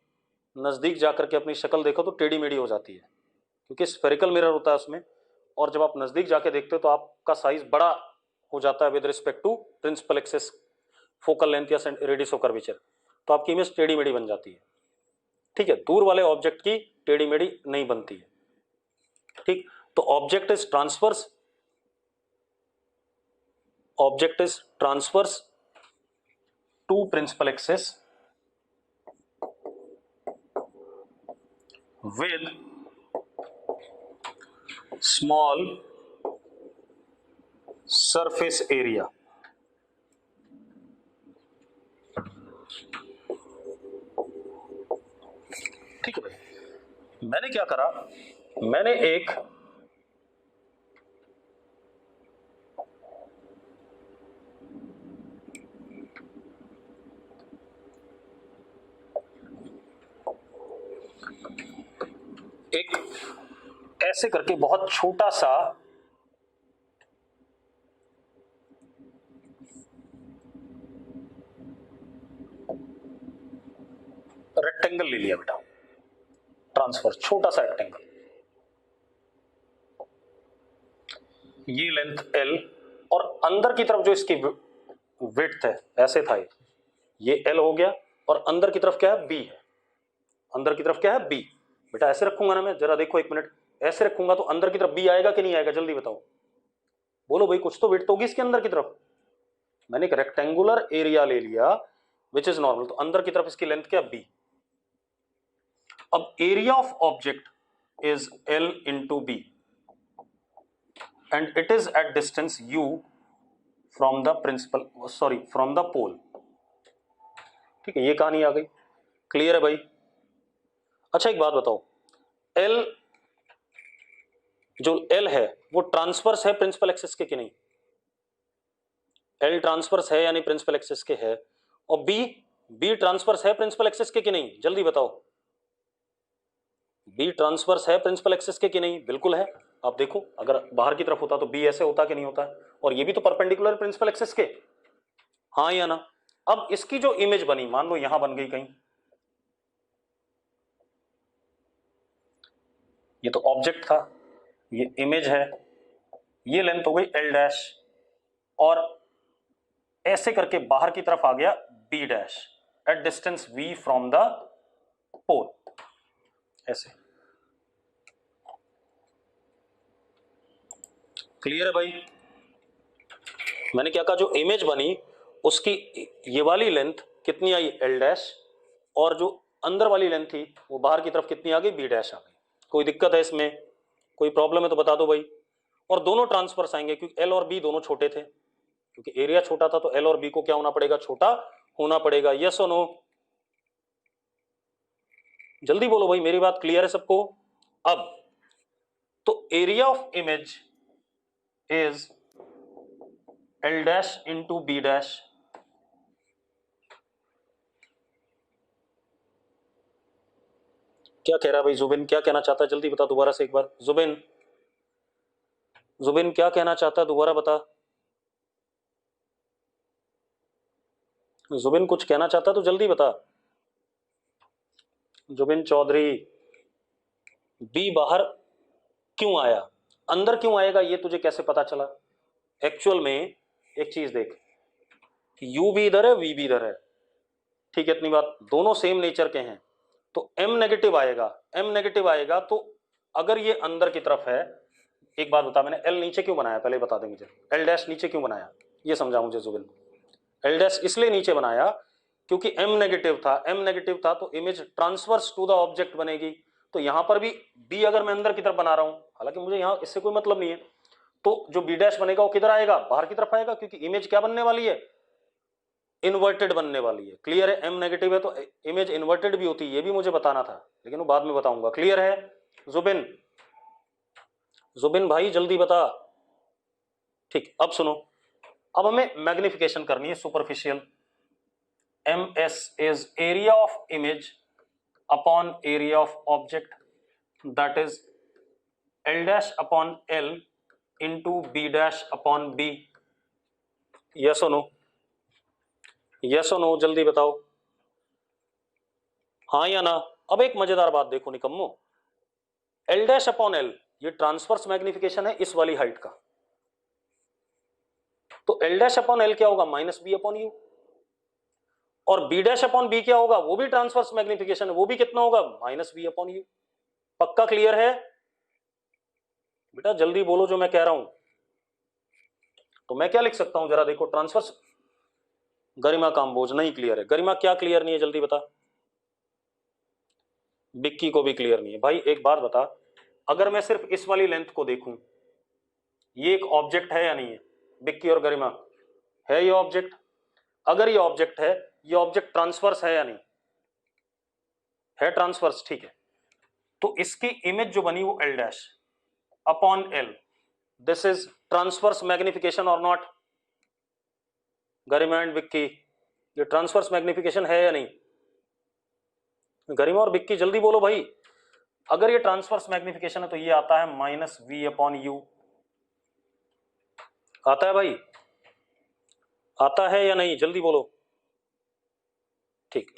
नजदीक जाकर के अपनी शक्ल देखो तो टेढ़ी मेढ़ी हो जाती है, क्योंकि स्फेरिकल मिरर होता है उसमें। और जब आप नजदीक जाके देखते हो तो आपका साइज बड़ा हो जाता है with respect to principal axis, focal length या रेडियस ऑफ कर्वेचर, तो आपकी इमेज टेढ़ी मेढ़ी बन जाती है। ठीक है, दूर वाले ऑब्जेक्ट की टेढ़ी मेढ़ी नहीं बनती है। ठीक, तो object is transverse, object is transverse to principal axis with small surface area। ठीक है भाई, मैंने क्या करा, मैंने एक ऐसे करके बहुत छोटा सा रेक्टेंगल ले लिया बेटा, ट्रांसफर, छोटा सा रेक्टेंगल, ये लेंथ L, और अंदर की तरफ जो इसकी विड्थ है, ऐसे था ये L हो गया, और अंदर की तरफ क्या है? B है। अंदर की तरफ क्या है? B। बेटा ऐसे रखूंगा ना मैं, जरा देखो एक मिनट, ऐसे रखूंगा तो अंदर की तरफ B आएगा कि नहीं आएगा? जल्दी बताओ, बोलो भाई, कुछ तो विड्थ होगी इसके अंदर की तरफ। मैंने एक रेक्टेंगुलर एरिया ले लिया विच इज नॉर्मल, तो अंदर की तरफ इसकी लेंथ क्या? B। अब area of object is L into B and it is at distance u from the principal, sorry, from the pole। ठीक है, ये कहानी आ गई, क्लियर है भाई? अच्छा एक बात बताओ, L जो L है वो ट्रांसवर्स है प्रिंसिपल एक्सिस के कि नहीं? L ट्रांसवर्स है यानी प्रिंसिपल एक्सिस के है, और B ट्रांसवर्स है प्रिंसिपल एक्सिस के कि नहीं? जल्दी बताओ, B ट्रांसवर्स है प्रिंसिपल एक्सिस के कि नहीं? बिल्कुल है। आप देखो, अगर बाहर की तरफ होता तो B ऐसे होता कि नहीं होता? और ये भी तो परपेंडिकुलर प्रिंसिपल एक्सिस के, हाँ या ना? अब इसकी जो इमेज बनी, मान लो यहां बन गई कहीं, ये तो ऑब्जेक्ट था, ये इमेज है, ये लेंथ हो गई L डैश, और ऐसे करके बाहर की तरफ आ गया B dash at distance V from the pole, ऐसे। क्लियर है भाई? मैंने क्या कहा, जो इमेज बनी उसकी ये वाली लेंथ कितनी आई? L डैश, और जो अंदर वाली लेंथ थी वो बाहर की तरफ कितनी आ गई? B डैश आ गई। कोई दिक्कत है इसमें? कोई प्रॉब्लम है तो बता दो भाई। और दोनों ट्रांसफर्स आएंगे क्योंकि L और B दोनों छोटे थे, क्योंकि एरिया छोटा था तो L और B को क्या होना पड़ेगा? छोटा होना पड़ेगा, यस और नो? जल्दी बोलो भाई, मेरी बात क्लियर है सबको? अब तो area of image is L dash into B dash. क्या कह रहा है भाई जुबिन, क्या कहना चाहता है? जल्दी बता दोबारा से एक बार। जुबिन, जुबिन क्या कहना चाहता है, दोबारा बता। जुबिन कुछ कहना चाहता है तो जल्दी बता। जुबिन चौधरी, बी बाहर क्यों आया, अंदर क्यों आएगा ये तुझे कैसे पता चला? एक्चुअल में एक चीज देख, यू भी इधर है, वी भी इधर है, ठीक है, इतनी बात, दोनों सेम नेचर के हैं, तो m नेगेटिव आएगा, m नेगेटिव आएगा तो अगर ये अंदर की तरफ है, एक बात बता, मैंने l नीचे क्यों बनाया पहले बता दे मुझे, l डैश नीचे क्यों बनाया ये समझा मुझे जुबिन। l डैश इसलिए नीचे बनाया क्योंकि m नेगेटिव था, m नेगेटिव था तो image transverse to the object बनेगी, तो यहां पर भी b अगर मैं अंदर की तरफ बना रहा हूं, हालांकि मुझे यहां इससे कोई मतलब नहीं है, तो जो b डैश बनेगा वो किधर आएगा, बाहर की तरफ आएगा, क्योंकि इमेज क्या बनने वाली है, इन्वर्टेड बनने वाली है। क्लियर है? m नेगेटिव है तो इमेज इन्वर्टेड भी होती है, ये भी मुझे बताना था लेकिन वो बाद में बताऊंगा। क्लियर है? जुबिन, जुबिन भाई जल्दी बता। ठीक, अब सुनो, अब हमें मैग्निफिकेशन करनी है superficial. ms is area of image upon area of object, that is l dash upon l into b dash upon b। Yes और नो, यस और नो, जल्दी बताओ, हाँ या ना। अब एक मजेदार बात देखो निकम्मो, l डैश अपॉन l ये ट्रांसवर्स मैग्निफिकेशन है इस वाली हाइट का, तो l डैश अपॉन l क्या होगा, माइनस बी अपॉन यू, और b डैश अपॉन b क्या होगा, वो भी ट्रांसवर्स मैग्निफिकेशन है, वो भी कितना होगा, माइनस बी अपॉन यू। पक्का क्लियर है बेटा? जल्दी बोलो जो मैं कह रहा हूं। तो मैं क्या लिख सकता हूं जरा देखो, ट्रांसवर्स, गरिमा काम्बोज नहीं क्लियर है। गरिमा क्या क्लियर नहीं है जल्दी बता। बिक्की को भी क्लियर नहीं है। भाई एक बात बता, अगर मैं सिर्फ इस वाली लेंथ को देखूं, ये एक ऑब्जेक्ट है या नहीं है? बिक्की और गरिमा, है ये ऑब्जेक्ट? अगर ये ऑब्जेक्ट है, ये ऑब्जेक्ट ट्रांसवर्स है या नहीं है? ट्रांसवर्स, ठीक है, तो इसकी इमेज जो बनी वो l dash upon l, this is transverse magnification और नॉट? गरिमा एंड बिक्की, ये ट्रांसवर्स मैग्निफिकेशन है या नहीं? गरिमा और बिक्की जल्दी बोलो भाई। अगर ये ट्रांसवर्स मैग्निफिकेशन है तो ये आता है माइनस वी अपॉन यू, आता है भाई, आता है या नहीं जल्दी बोलो। ठीक,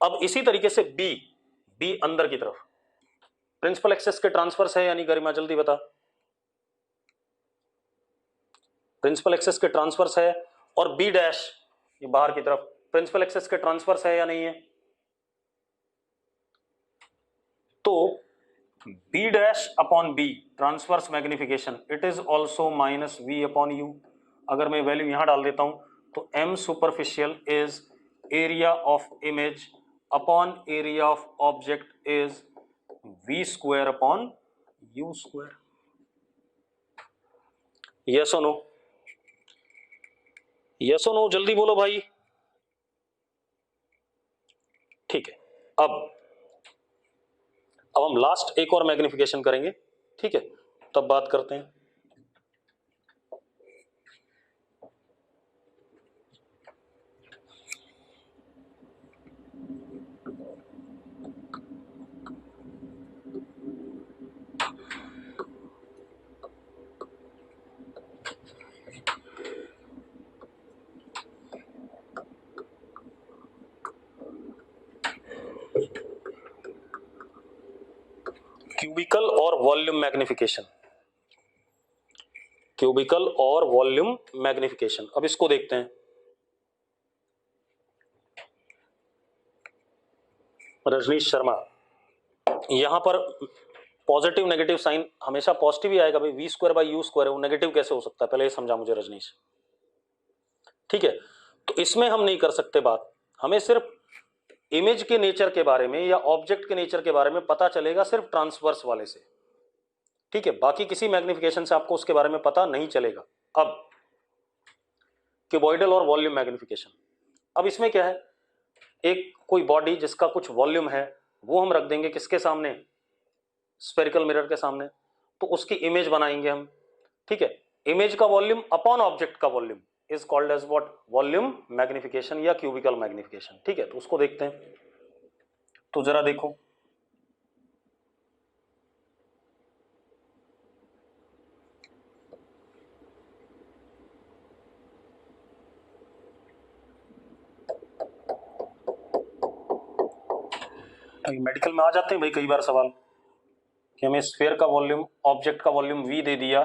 अब इसी तरीके से बी, बी अंदर की तरफ प्रिंसिपल एक्सेस के ट्रांसवर्स है या नहीं? गरिमा जल्दी बता। प्रिंसिपल एक्सेस के ट्रांसवर्स है, और बी डैश ये बाहर की तरफ प्रिंसिपल एक्सेस के ट्रांसवर्स है या नहीं है? तो b dash upon b transverse magnification, it is also minus v upon you. अगर मैं वैल्यू यहां डाल देता हूं तो m superficial is area of image upon area of object is v square upon u square. Yes और no, yes और no, जल्दी बोलो भाई। ठीक है, अब हम लास्ट एक और मैग्निफिकेशन करेंगे, ठीक है, तब बात करते हैं। क्यूबिकल और वॉल्यूम मैग्निफिकेशन, क्यूबिकल और वॉल्यूम मैग्निफिकेशन, अब इसको देखते हैं। रजनीश शर्मा, यहां पर पॉजिटिव नेगेटिव साइन हमेशा पॉजिटिव ही आएगा भाई, V square by U square है, वो नेगेटिव कैसे हो सकता है, पहले ये समझा मुझे रजनीश। ठीक है, तो इसमें हम नहीं कर सकते बात, हमें सिर्फ इमेज के नेचर के बारे में या ऑब्जेक्ट के नेचर के बारे में पता चलेगा सिर्फ ट्रांसवर्स वाले से, ठीक है, बाकी किसी मैग्निफिकेशन से आपको उसके बारे में पता नहीं चलेगा। अब क्यूबॉइडल और वॉल्यूम मैग्निफिकेशन, अब इसमें क्या है, एक कोई बॉडी जिसका कुछ वॉल्यूम है वो हम रख देंगे किसके सामने, स्फेरिकल मिरर के सामने, तो उसकी इमेज बनाएंगे हम, ठीक है। इमेज का वॉल्यूम अपॉन ऑब्जेक्ट का volume is called as what, volume magnification या क्यूबिकल मैग्निफिकेशन, ठीक है। तो उसको देखते हैं, तो जरा देखो, मेडिकल में आ जाते हैं भाई कई बार सवाल कि हमें स्फीयर का वॉल्यूम, ऑब्जेक्ट का वॉल्यूम v दे दिया,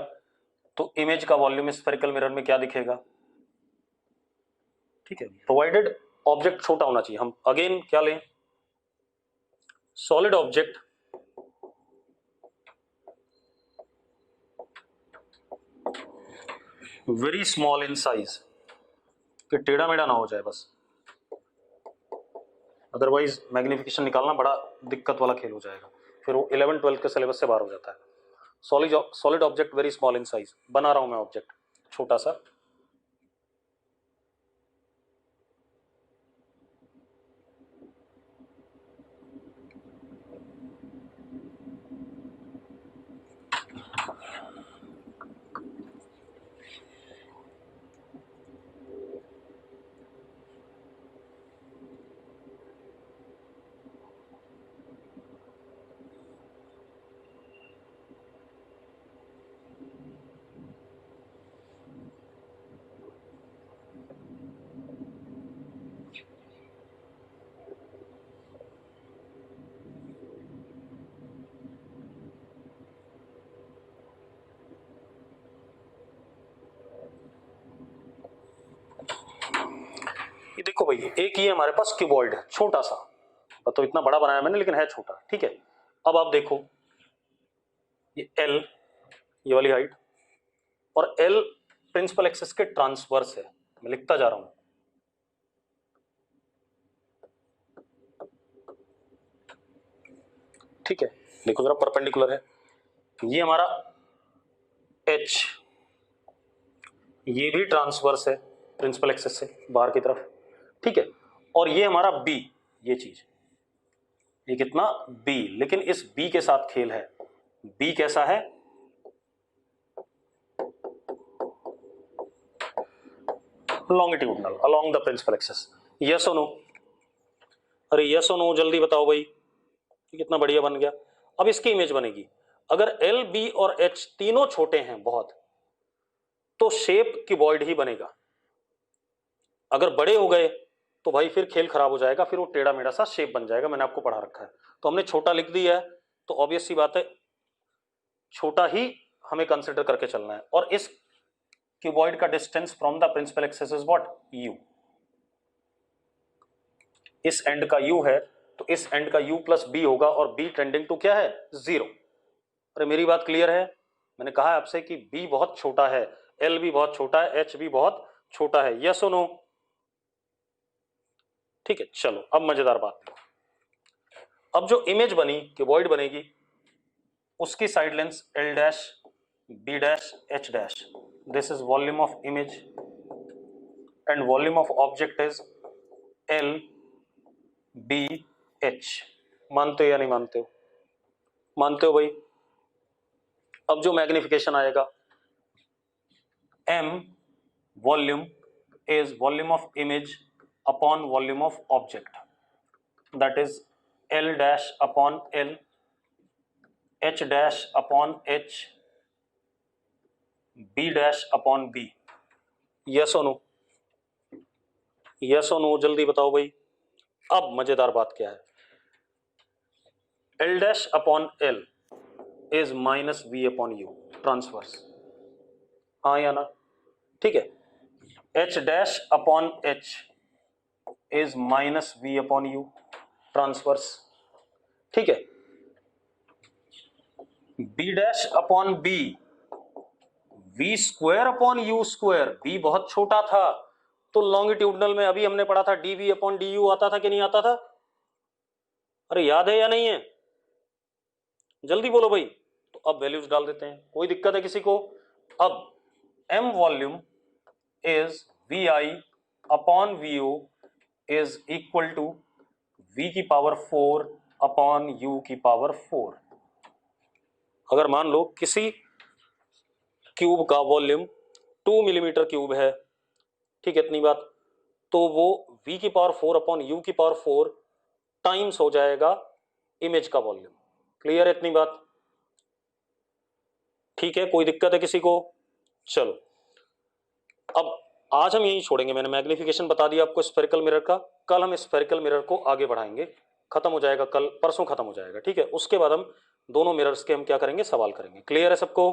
तो इमेज का वॉल्यूम स्फेरिकल मिरर में क्या दिखेगा, ठीक है। प्रोवाइडेड ऑब्जेक्ट छोटा होना चाहिए। हम अगेन क्या लें, solid object very small in size, कि टेढ़ा मेढ़ा ना हो जाए बस, अदरवाइज मैग्निफिकेशन निकालना बड़ा दिक्कत वाला खेल हो जाएगा, फिर वो 11-12 के सिलेबस से बाहर हो जाता है। Solid object very small in size, बना रहा हूं मैं ऑब्जेक्ट छोटा सा, ये देखो भाई, एक ये हमारे पास क्यूबॉइड है छोटा सा, तो इतना बड़ा बनाया मैंने लेकिन है छोटा, ठीक है। अब आप देखो ये L, ये वाली हाइट, और L प्रिंसिपल एक्सिस के ट्रांसवर्स है, मैं लिखता जा रहा हूं, ठीक है। देखो जरा परपेंडिकुलर है, ये हमारा H, ये भी ट्रांसवर्स है प्रिंसिपल एक्सिस से बाहर की तरफ, ठीक है। और ये हमारा B, ये चीज, ये कितना B, लेकिन इस B के साथ खेल है। B कैसा है, longitudinal along the principal axis, yes और नो, अरे यस और नो जल्दी बताओ भाई, कितना बढ़िया बन गया। अब इसकी इमेज बनेगी, अगर L, B और H तीनों छोटे हैं बहुत, तो शेप क्यूबॉइड ही बनेगा। अगर बड़े हो गए तो भाई फिर खेल खराब हो जाएगा, फिर वो टेढ़ा मेढ़ा सा शेप बन जाएगा, मैंने आपको पढ़ा रखा है। तो हमने छोटा लिख दिया है, तो ऑब्वियस सी बात है छोटा ही हमें कंसिडर करके चलना है। और इस क्यूबॉइड का distance from the principal axis is what, u, इस एंड का u है, तो इस एंड का u प्लस b होगा, और b टेंडिंग टू क्या है, 0। अरे मेरी बात क्लियर है, मैंने कहा आपसे कि b बहुत छोटा है, L भी बहुत छोटा है, H भी बहुत छोटा है, यस और नो, ठीक है। चलो अब मजेदार बात देखो, अब जो इमेज बनी क्यूबॉइड बनेगी, उसकी side length L dash, B dash, H dash, this is volume of image, and volume of object is L, B, H। मानते हो या नहीं मानते हो, मानते हो भाई। अब जो मैग्निफिकेशन आएगा, M volume is volume of image upon volume of object, that is L dash upon L, H dash upon H, B dash upon B, yes और नो, यस और नो जल्दी बताओ भाई। अब मजेदार बात क्या है, L dash upon L is minus V upon U, transverse, हाँ या ना, ठीक है। H dash upon H is minus V upon U, transverse, ठीक है। B dash upon B, V square upon U square, B बहुत छोटा था, तो लॉन्गिट्यूडनल में अभी हमने पढ़ा था dV अपॉन du आता था कि नहीं आता था, अरे याद है या नहीं है, जल्दी बोलो भाई। तो अब वैल्यूज डाल देते हैं, कोई दिक्कत है किसी को। अब M volume is VI upon VO is equal to V की पावर 4 अपॉन u की पावर 4। अगर मान लो किसी क्यूब का वॉल्यूम 2 मिलीमीटर क्यूब है, ठीक है, इतनी बात, तो वो v की पावर 4 अपॉन u की पावर 4 टाइम्स हो जाएगा इमेज का वॉल्यूम। क्लियर है इतनी बात? ठीक है, कोई दिक्कत है किसी को? चलो अब आज हम यही छोड़ेंगे। मैंने मैग्निफिकेशन बता दिया आपको स्फेरिकल मिरर का। कल हम स्फेरिकल मिरर को आगे बढ़ाएंगे, खत्म हो जाएगा, कल परसों खत्म हो जाएगा। ठीक है, उसके बाद हम दोनों मिरर्स के हम क्या करेंगे, सवाल करेंगे। क्लियर है सबको?